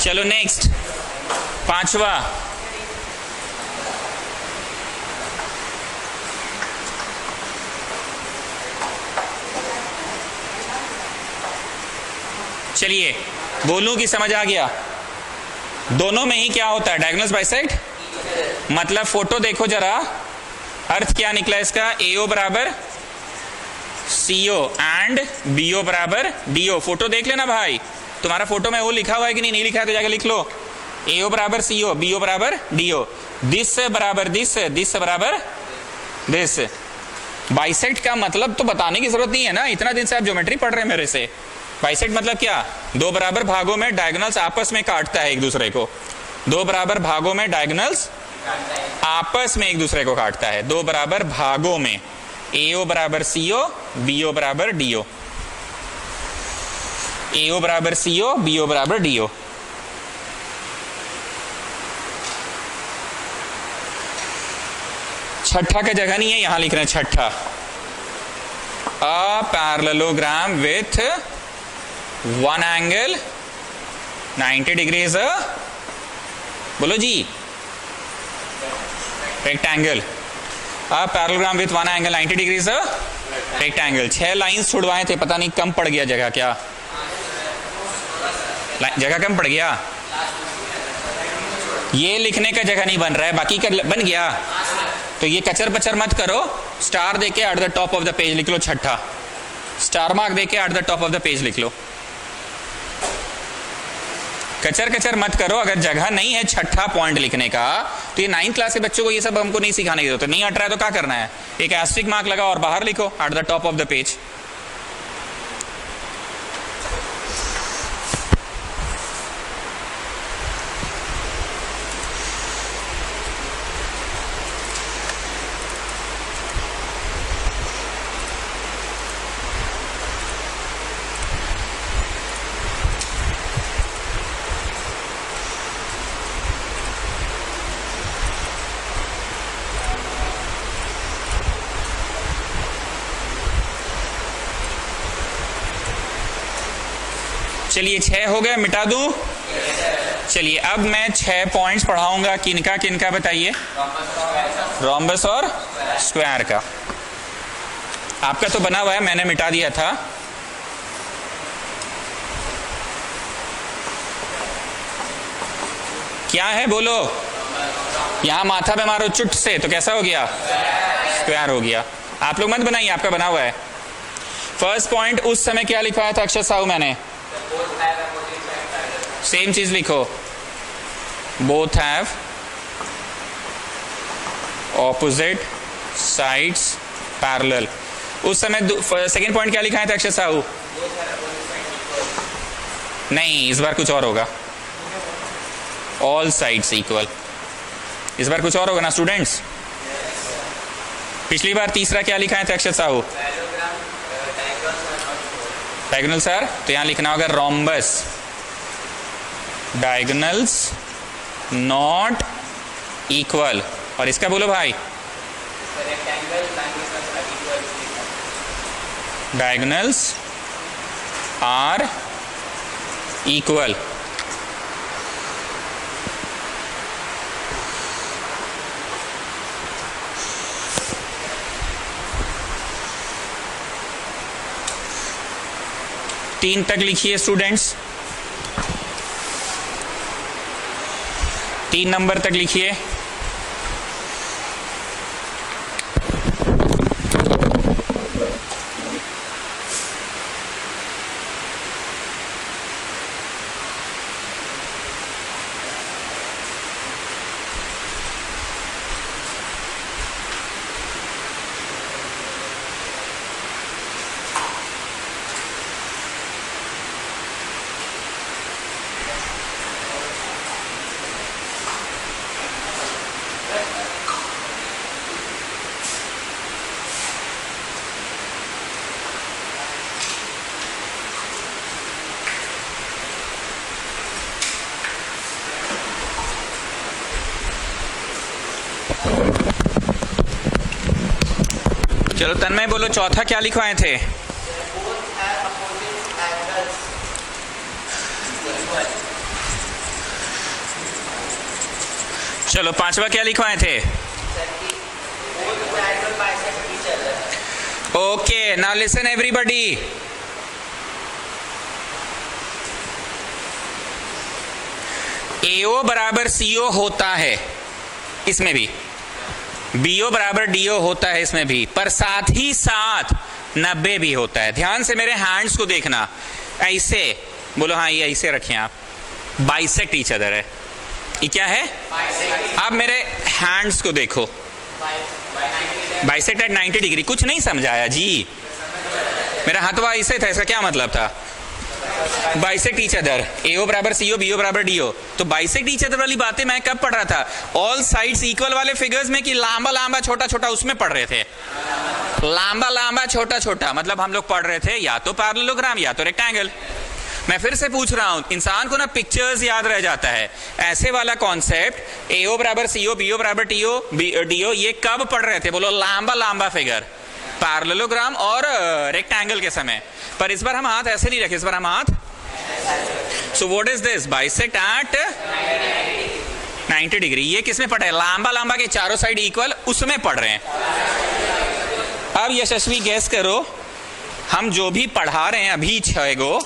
चलो नेक्स्ट, पांचवा, चलिए बोलूं कि समझ आ गया? दोनों में ही क्या होता है? Diagonals bisect. मतलब फोटो देखो जरा, अर्थ क्या निकला इसका? AO बराबर CO एंड BO बराबर DO। फोटो देख लेना भाई, तुम्हारा फोटो में वो लिखा हुआ है कि नहीं लिखा है तो जाके लिख लो। AO बराबर CO, BO बराबर DO, दिस बराबर दिस, दिस बराबर दिस। बाइसेक्ट का मतलब तो बताने की जरूरत नहीं है ना, इतना दिन से आप ज्योमेट्री पढ़ रहे हैं मेरे से। बाइसेक्ट मतलब क्या? दो बराबर भागों में डायगोनल्स आपस में काटता है एक दूसरे को। दो बराबर भागों में डायगोनल्स आपस में एक दूसरे को काटता है, दो बराबर भागों में। AO बराबर CO, BO बराबर DO। AO बराबर CO, BO बराबर DO। छठा का जगह नहीं है, यहां लिख रहे हैं छठा। A parallelogram with one angle 90 degrees, बोलो जी, rectangle. A parallelogram with one angle 90 degrees rectangle. 6 lines छुड़वाए थे, पता नहीं कम पड़ गया जगह, क्या जगह कम पड़ गया? ये लिखने का जगह नहीं बन रहा है, बाकी का बन गया। तो ये कचर पचर मत करो, स्टार देके at the top of the page लिख लो छठा। स्टार मार्क देके at the top of the page लिख लो। कचर कचर मत करो, अगर जगह नहीं है छठा पॉइंट लिखने का तो ये 9th क्लास के बच्चों को ये सब हमको नहीं सिखाने की जरूरत है। नहीं हट रहा है तो क्या करना है? एक एस्ट्रिक मार्क लगा और बाहर लिखो at the top of the page. चलिए 6 हो गए, मिटा दूं? चलिए अब मैं 6 पॉइंट्स पढ़ाऊंगा, किनका किनका बताइए? रोम्बस और स्क्वायर का। आपका तो बना हुआ है, मैंने मिटा दिया था। क्या है बोलो? यहां माथा पे मारो चुट से तो कैसा हो गया? स्क्वायर हो गया। आप लोग मत बनाइए, आपका बना हुआ है। फर्स्ट पॉइंट उस समय क्या लिखवाया था अक्षर साहू मैंने? सेम चीज लिखो, both have opposite sides parallel. उस समय सेकंड पॉइंट क्या लिखा है था अक्षर साहू? नहीं, इस बार कुछ और होगा, ऑल साइड्स इक्वल। इस बार कुछ और होगा ना स्टूडेंट्स? पिछली बार तीसरा क्या लिखा है था अक्षर साहू? डायगोनल सर, तो यहां लिखना होगा रोम्बस डायगोनल्स नॉट इक्वल। और इसका बोलो भाई, डायगोनल्स आर इक्वल। तीन तक लिखिए स्टूडेंट्स, 3 नंबर तक लिखिए। चलो तन्मय बोलो, चौथा क्या लिखवाए थे? चलो पांचवा क्या लिखवाए थे? Okay, now listen everybody. AO बराबर CO होता है इसमें भी, BO बराबर DO होता है इसमें भी, पर साथ ही साथ 90 भी होता है। ध्यान से मेरे हैंड्स को देखना, ऐसे बोलो, हाँ ये ऐसे रखें आप, बाइसेक्ट ईच अदर है। ये क्या है? आप मेरे हैंड्स को देखो, बाइसेक्ट एट 90 डिग्री। कुछ नहीं समझाया जी, मेरा हाथवा ऐसे था, इसका क्या मतलब था? बाइसेक्ट ईच अदर, AO बराबर CO, BO बराबर DO। तो बाइसेक्ट ईच अदर वाली बातें मैं कब पढ़ रहा था? ऑल साइड्स इक्वल वाले फिगर्स में, कि लांबा लांबा छोटा छोटा उसमें पढ़ रहे थे? लांबा लांबा छोटा छोटा मतलब हम लोग पढ़ रहे थे या तो पैरेललोग्राम या तो रेक्टेंगल। मैं फिर से पूछ रहा हूं, इंसान को ना पिक्चर्स याद रह जाता है। ऐसे वाला कॉन्सेप्ट AO बराबर CO, BO बराबर DO, ये कब पढ़ रहे थे? बोलो, लांबा लांबा फिगर, पैरेललोग्राम और रेक्टेंगल के समय। पर इस बार हम हाथ ऐसे नहीं रखे, इस बार हम हाथ, so what is this? Bisect at 90 degree. ये किसमें पढ़ रहे हैं? लांबा लांबा के चारों साइड इक्वल, उसमें पढ़ रहे हैं। अब यशस्वी गैस करो, हम जो भी पढ़ा रहे हैं अभी 6 गो,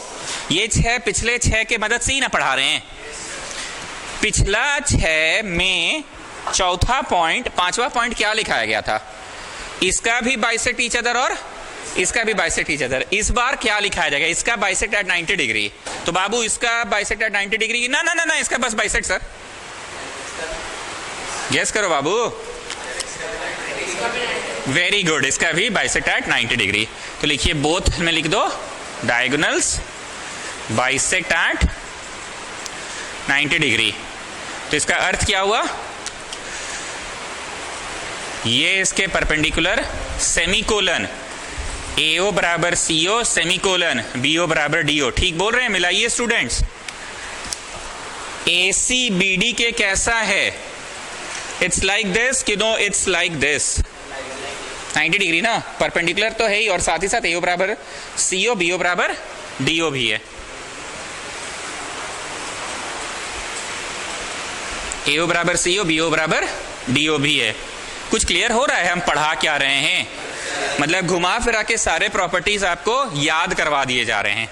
ये 6 पिछले 6 के मदद से ही ना पढ़ा रहे हैं। पिछला 6 में चौथा पॉइंट, पांचवा पॉइंट क्या लिखाया गया था? इसका भी बाइसेक्ट ईच अदर और इसका भी बाइसेक्ट ईच अदर। इस बार क्या लिखाया जाएगा? इसका बाइसेक्ट एट 90 डिग्री। तो बाबू इसका बाइसेक्ट एट 90 डिग्री, ना ना ना ना, इसका बस बाइसेक्ट। सर गेस करो बाबू। वेरी गुड, इसका भी बाइसेक्ट एट 90 डिग्री। तो लिखिए, बोथ में लिख दो, डायगोनल्स बाइसेक्ट एट 90 डिग्री। तो इसका अर्थ क्या हुआ? ये इसके परपेंडिकुलर, सेमीकोलन, AO बराबर CO, सेमीकोलन BO बराबर DO। ठीक बोल रहे हैं? मिलाइए स्टूडेंट्स। ACBD के कैसा है? इट्स लाइक दिस कि no it's like this? 90 degree ना, परपेंडिकुलर तो है ही, और साथ ही साथ AO बराबर CO, BO बराबर DO भी है। AO बराबर CO, BO बराबर DO भी है। कुछ क्लियर हो रहा है हम पढ़ा क्या रहे हैं? मतलब घुमा फिरा के सारे प्रॉपर्टीज आपको याद करवा दिए जा रहे हैं।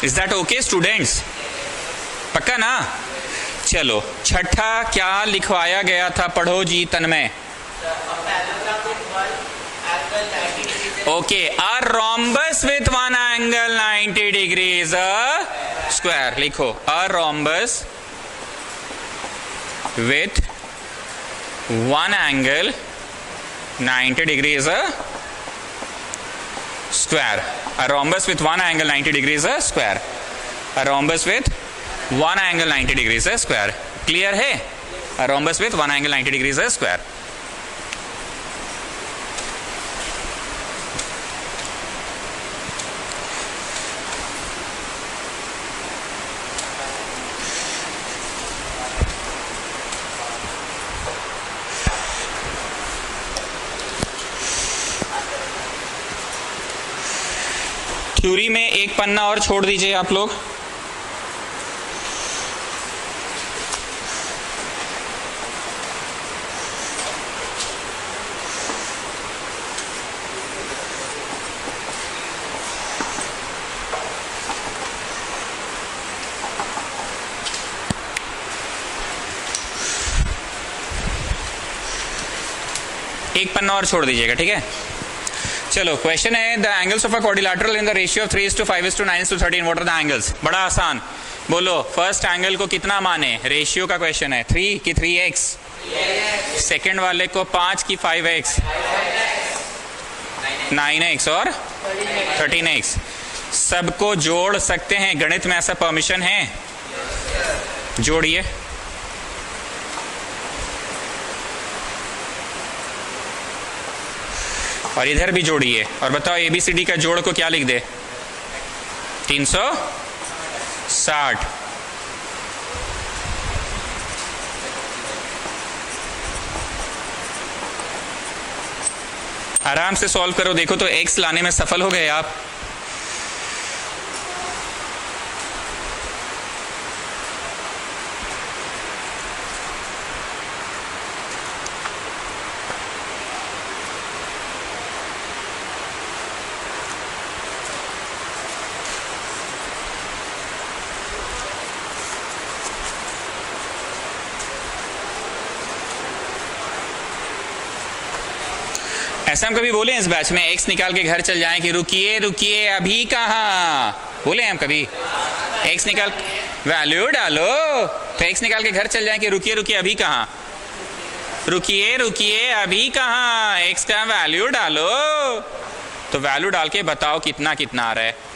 Is that okay students? पक्का ना? चलो छठा क्या लिखवाया गया था? पढ़ो जी Tanmay. Okay, a rhombus with one angle 90 degree is a square. लिखो, a rhombus with one angle 90 degree is a square. A rhombus with one angle 90 degrees is a square. A rhombus with one angle 90 degrees is a square. Clear है? A rhombus with one angle 90 degrees is a square. Theory में एक पन्ना और छोड़ दीजिए आप लोग। एक पन्ना और छोड़ दीजिएगा, ठीक है? चलो क्वेश्चन है, the angles of a quadrilateral in the ratio of 3:5:9:13 what are the angles? बड़ा आसान, बोलो फर्स्ट एंगल को कितना माने? रेशियो का क्वेश्चन है, 3 की 3x, सेकंड वाले को 5 की 5x, 9x और 13x। सबको जोड़ सकते हैं, गणित में ऐसा परमिशन है, जोड़िए। और इधर भी जोड़िए और बताओ ABCD का जोड़ को क्या लिख दे? 360। आराम से सॉल्व करो, देखो तो x लाने में सफल हो गए आप। ऐसा हम कभी बोले इस बैच में x निकाल के घर चल जाएं कि रुकिए रुकिए अभी कहाँ, बोले हम कभी? x निकाल वैल्यू डालो तो x निकाल के घर चल जाएं कि रुकिए रुकिए अभी कहाँ, रुकिए रुकिए अभी कहाँ, x का वैल्यू डालो। तो वैल्यू डाल के बताओ कितना कितना आ रहा है।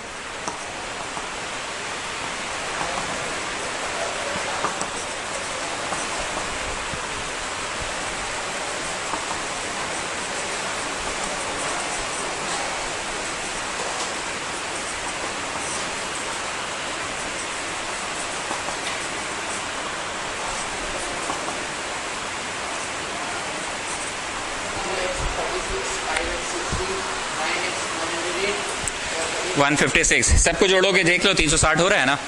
$156 सबको जोड़ोगे देख लो 360 हो रहा है ना।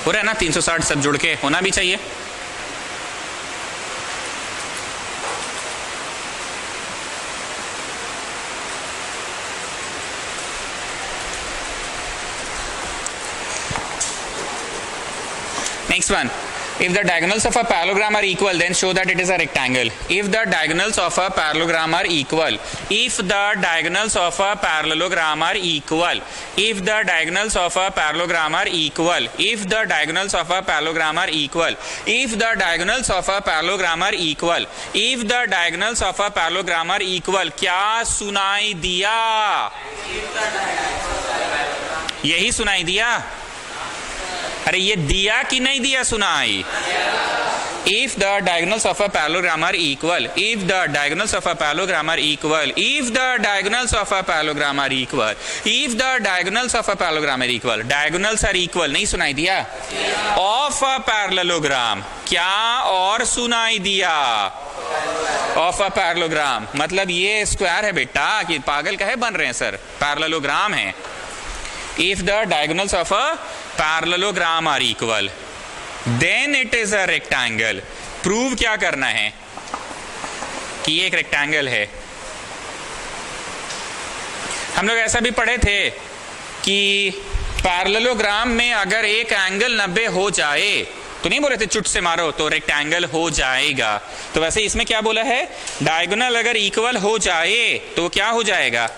हो रहा है ना 360, सब जुड़ के होना भी चाहिए। Next one, if the diagonals of a parallelogram are equal, then show that it is a rectangle. If the diagonals of a parallelogram are equal, if the diagonals of a parallelogram are equal, if the diagonals of a parallelogram are equal, if the diagonals of a parallelogram are equal, if the diagonals of a parallelogram are equal, if the diagonals of a parallelogram are equal, क्या सुनाई दिया? यही सुनाई दिया। अरे ये दिया कि नहीं दिया सुनाई? If the diagonals of a parallelogram are equal, if the diagonals of a parallelogram are equal, if the diagonals of a parallelogram are equal, if the diagonals of a parallelogram are equal, diagonals are equal, नहीं सुनाई दिया? Of a parallelogram, क्या और सुनाई दिया? Of a parallelogram, मतलब ये square है बेटा, कि पागल कहे बन रहे हैं सर, पैरेललोग्राम है। If the diagonals of a parallelogram are equal, then it is a rectangle. Prove क्या करना है कि ये एक रेक्टेंगल है। हम लोग ऐसा भी पढ़े थे कि पैरेललोग्राम में अगर एक एंगल 90 हो जाए तो नहीं बोले थे चुट से मारो तो रेक्टेंगल हो जाएगा। तो वैसे इसमें क्या बोला है, डायगोनल अगर इक्वल हो जाए तो क्या हो जाएगा?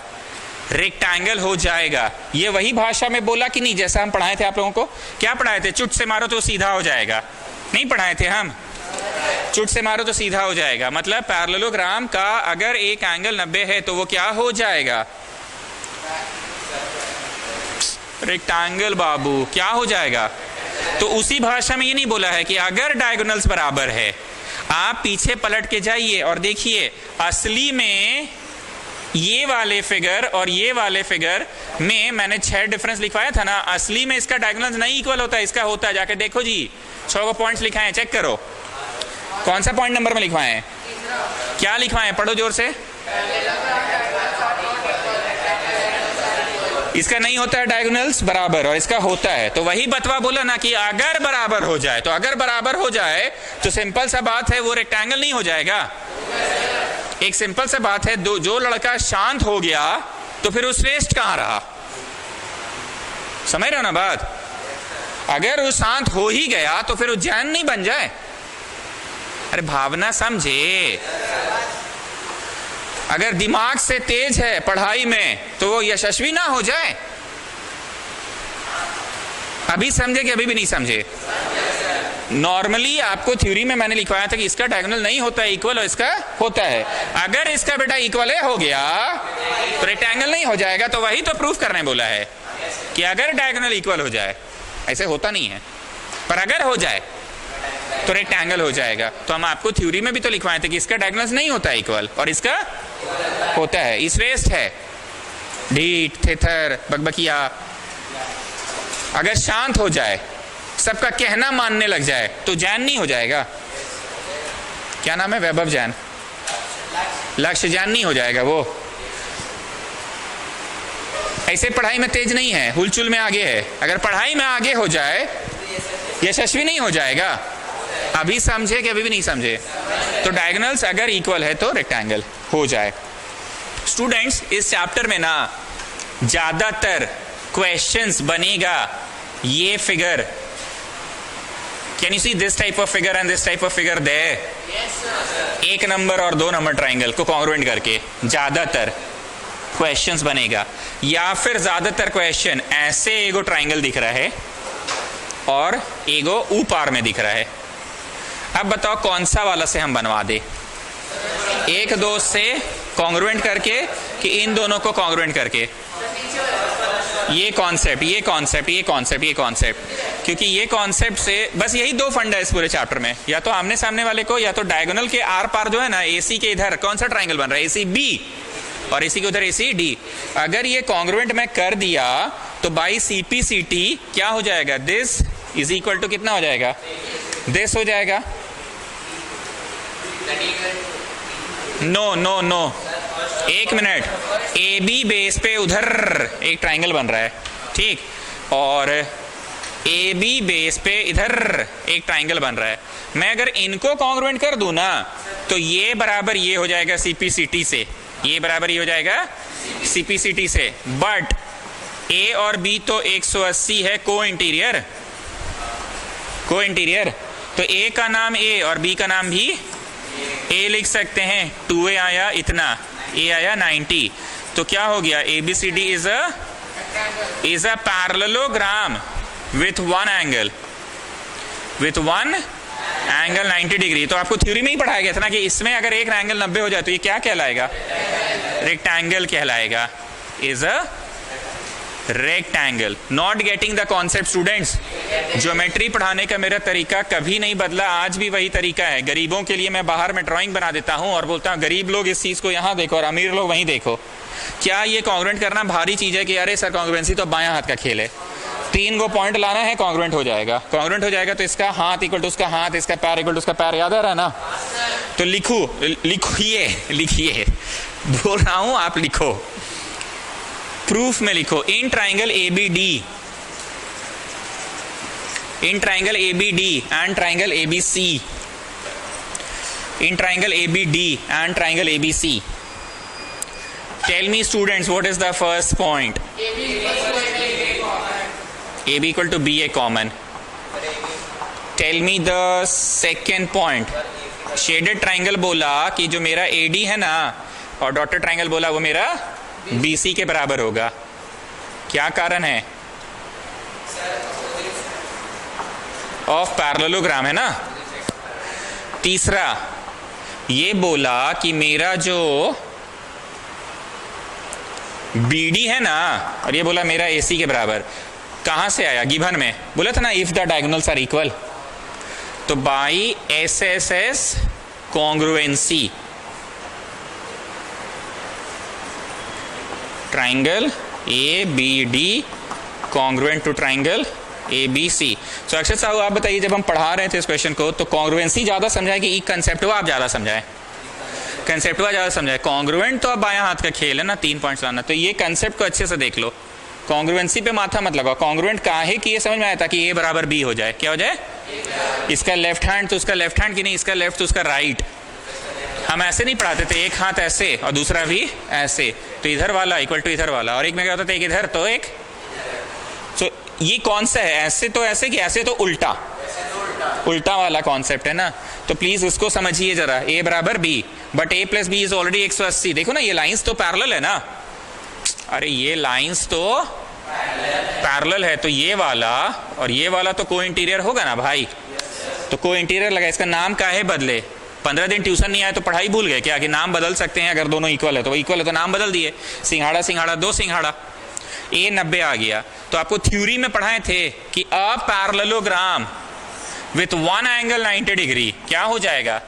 रेक्टेंगल हो जाएगा। ये वही भाषा में बोला कि नहीं जैसा हम पढ़ाए थे आप लोगों को? क्या पढ़ाए थे? चुट से मारो तो सीधा हो जाएगा, नहीं पढ़ाए थे हम? चुट से मारो तो सीधा हो जाएगा, मतलब पैरेललोग्राम का अगर एक एंगल 90 है तो वो क्या हो जाएगा? रेक्टेंगल बाबू, क्या हो जाएगा? तो उसी भाषा में ये नहीं बोला है कि अगर डायगोनल्स बराबर है। आप पीछे पलट के जाइए और देखिए, असली में ये वाले फिगर और ये वाले फिगर में मैंने 6 डिफरेंस लिखवाया था ना। असली में इसका डायगोनल नहीं इक्वल होता है, इसका होता है। जाके देखो जी, 6 को पॉइंट्स लिखाए हैं, चेक करो कौन सा पॉइंट नंबर में लिखवाए हैं, क्या लिखवाए हैं, पढ़ो जोर से। इसका नहीं होता है डायगोनल्स बराबर और इसका होता है। तो वही बतवा बोला ना कि अगर बराबर हो जाए, तो अगर बराबर हो जाए तो सिंपल सा बात है वो रेक्टेंगल नहीं हो जाएगा। एक सिंपल सा बात है, जो लड़का शांत हो गया तो फिर वो श्रेष्ठ कहां रहा? समझ रहे हो ना बात? अगर वो शांत हो ही गया तो फिर वो जैन नहीं बन जाए। अरे भावना समझे। अगर दिमाग से तेज है पढ़ाई में तो वो यशस्वी ना हो जाए। अभी समझे कि अभी भी नहीं समझे? नॉर्मली आपको थ्योरी में मैंने लिखवाया था कि इसका डायगोनल नहीं होता है इक्वल और इसका होता है। अगर इसका बेटा इक्वल है हो गया तो रेक्टेंगल नहीं हो जाएगा, तो वही तो प्रूफ करने बोला है कि अगर डायगोनल इक्वल हो जाए, ऐसे होता नहीं है पर अगर हो जाए तो रेक्टेंगल हो जाएगा। तो हम आपको थ्योरी में भी तो लिखवाए थे कि इसका डायगोनल नहीं होता है इक्वल और इसका होता है। इस वेस्ट है ढीठ थेथर बकबकिया, अगर शांत हो जाए, सबका कहना मानने लग जाए तो जैन नहीं हो जाएगा। क्या नाम है? वैभव जैन। लक्ष्य जैन नहीं हो जाएगा वो। ऐसे पढ़ाई में तेज नहीं है, हुलचुल में आगे है। अगर पढ़ाई में आगे हो जाए यशस्वी नहीं हो जाएगा। अभी समझे कि अभी भी नहीं समझे? तो डायगोनल्स अगर इक्वल है तो रेक्टेंगल हो जाए। स्टूडेंट्स, इस चैप्टर में ना ज्यादातर क्वेश्चंस बनेगा ये figure. Can you see this type of figure and this type of figure there? एक नंबर और 2 नंबर ट्राइंगल को कॉन्ग्रुएंट करके ज्यादातर क्वेश्चंस बनेगा। या फिर ज्यादातर क्वेश्चन ऐसे एगो ट्राइंगल दिख रहा है और एगो ऊपर में दिख रहा है। अब बताओ कौन सा वाला से हम बनवा दे? 1 2 से कॉन्ग्रुएंट करके कि इन दोनों को कॉन्ग्रुएंट करके? ये कॉन्सेप्ट, ये कॉन्सेप्ट, ये कॉन्सेप्ट, ये कॉन्सेप्ट, क्योंकि ये कॉन्सेप्ट से बस यही 2 फंडा है इस पूरे चैप्टर में। या तो आमने सामने वाले को, या तो डायगोनल के आर पार जो है ना, एसी के इधर कौन सा ट्राइंगल बन रहा है? एसी बी, और एसी के उधर एसी डी। अगर ये कॉन्ग्रुएंट में कर दिया तो बाई सीपीसीटी क्या हो जाएगा? दिस इज इक्वल टू कितना हो जाएगा? दिस हो जाएगा। नो नो नो, एक मिनट। ए बी बेस पे उधर एक ट्राइंगल बन रहा है, ठीक, और ए बी बेस पे इधर एक ट्राइंगल बन रहा है। मैं अगर इनको कॉन्ग्रुएंट कर दूं ना तो ये बराबर ये हो जाएगा सीपीसीटी से, ये बराबर ये हो जाएगा सीपीसीटी से। बट ए और बी तो 180 है को इंटीरियर, को इंटीरियर, तो ए का नाम ए और बी का नाम भी ए लिख सकते हैं। 2a आया इतना, ए आया 90, तो क्या हो गया? ABCD is a parallelogram with one angle, with one angle 90 degree. तो आपको थ्योरी में ही पढ़ाया गया था ना कि इसमें अगर एक एंगल 90 हो जाए तो ये क्या कहलाएगा? रेक्टेंगल कहलाएगा। Is a rectangle. Not getting the concept students? Geometry पढ़ाने का मेरा तरीका कभी नहीं बदला, आज भी वही तरीका है। गरीबों के लिए मैं बाहर में ड्राइंग बना देता हूं और बोलता हूं गरीब लोग इस चीज को यहां देखो और अमीर लोग वहीं देखो। क्या ये कॉन्ग्रुएंट करना भारी चीज है कि अरे सर कॉन्ग्रुएंसी तो बायां हाथ का खेल है? 3 गो पॉइंट लाना है, कॉन्ग्रुएंट हो जाएगा। कॉन्ग्रुएंट हो जाएगा तो इसका हाथ इक्वल टू उसका हाथ, इसका पैर इक्वल टू उसका पैर, याद आ रहा है ना? तो लिखिए, लिखिए, बोल रहा हूं आप लिखो, प्रूफ में लिखो। In triangle ABD, in triangle ABD and triangle ABC, in triangle ABD and triangle ABC, tell me students what is the first point? AB equal to BA common. Tell me the second point. Shaded triangle बोला कि जो मेरा AD है ना, और dotted triangle बोला वो मेरा BC के बराबर होगा। क्या कारण है? ऑफ पैरेललोग्राम है ना। तीसरा ये बोला कि मेरा जो BD है ना, और ये बोला मेरा AC के बराबर। कहां से आया? गिवन में बोला था ना if the diagonals are equal. तो by SSS congruency, triangle ABD congruent to triangle ABC। So Akshar साहब आप बताइए, जब हम पढ़ा रहे थे इस क्वेश्चन को तो कॉन्ग्रुएंसी ज्यादा समझाए कि कंसेप्टवा आप ज्यादा समझाए? कंसेप्टवा ज्यादा समझाए। कॉन्ग्रुएंट तो अब बायां हाथ का खेल है ना, 3 पॉइंट्स लाना। तो ये कंसेप्ट को अच्छे से देख लो, कॉन्ग्रुएंसी पे माथा मत लगाओ। कॉन्ग्रुएंट काहे कि ये समझ में आया था कि A बराबर B हो जाए। क्या हो जाए? इसका लेफ्ट हैंड तो उसका लेफ्ट हैंड की नहीं, इसका लेफ्ट तो उसका राइट। हम ऐसे नहीं पढ़ाते थे, एक हाथ ऐसे और दूसरा भी ऐसे, तो इधर वाला इक्वल टू इधर वाला, और एक में क्या होता था, एक इधर तो एक। तो ये कौन सा है? ऐसे तो ऐसे कि ऐसे तो उल्टा, उल्टा वाला कॉन्सेप्ट है ना। तो प्लीज उसको समझिए जरा। A बराबर B, but A plus B is already 180। देखो ना ये लाइंस तो पैरेलल है ना। अरे ये लाइंस तो पैरेलल है, तो ये वाला और ये वाला तो को इंटीरियर होगा ना भाई। तो को इंटीरियर लगा, इसका नाम काहे बदले? 15 दिन ट्यूशन नहीं आए तो पढ़ाई भूल गए क्या कि नाम बदल सकते हैं? अगर दोनों इक्वल है तो इक्वल है तो नाम बदल दिए, सिंघाड़ा सिंघाड़ा 2 सिंघाड़ा, ए 90 आ गया। तो आपको थ्योरी में पढ़ाए थे कि अ parallelogram with one angle 90 degree क्या हो जाएगा?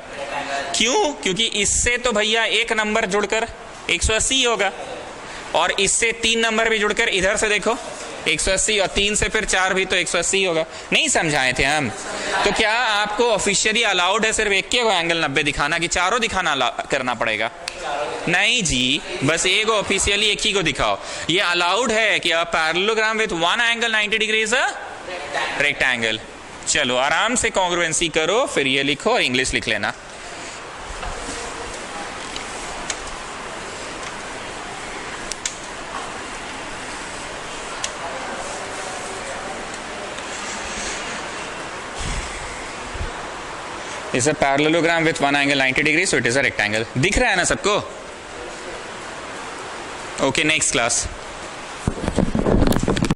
क्यों? क्योंकि इससे तो भैया एक नंबर जुड़कर 180 होगा, और इससे 3 नंबर भी जुड़कर इधर से देखो 180, और 3 से फिर 4 भी तो 180 होगा। नहीं समझाए थे हम? तो क्या आपको ऑफिशियली अलाउड है सिर्फ एक के एंगल 90 दिखाना कि चारों दिखाना करना पड़ेगा? नहीं जी, बस एक ऑफिशियली एक ही को दिखाओ। ये अलाउड है कि अ parallelogram with one angle 90 degree is a rectangle. चलो आराम से कॉन्ग्रुएंसी करो, फिर ये लिखो और इंग्लिश लिख लेना। Is a parallelogram with one angle 90 degree, so it is a rectangle. दिख रहा है ना सबको? Okay, next class.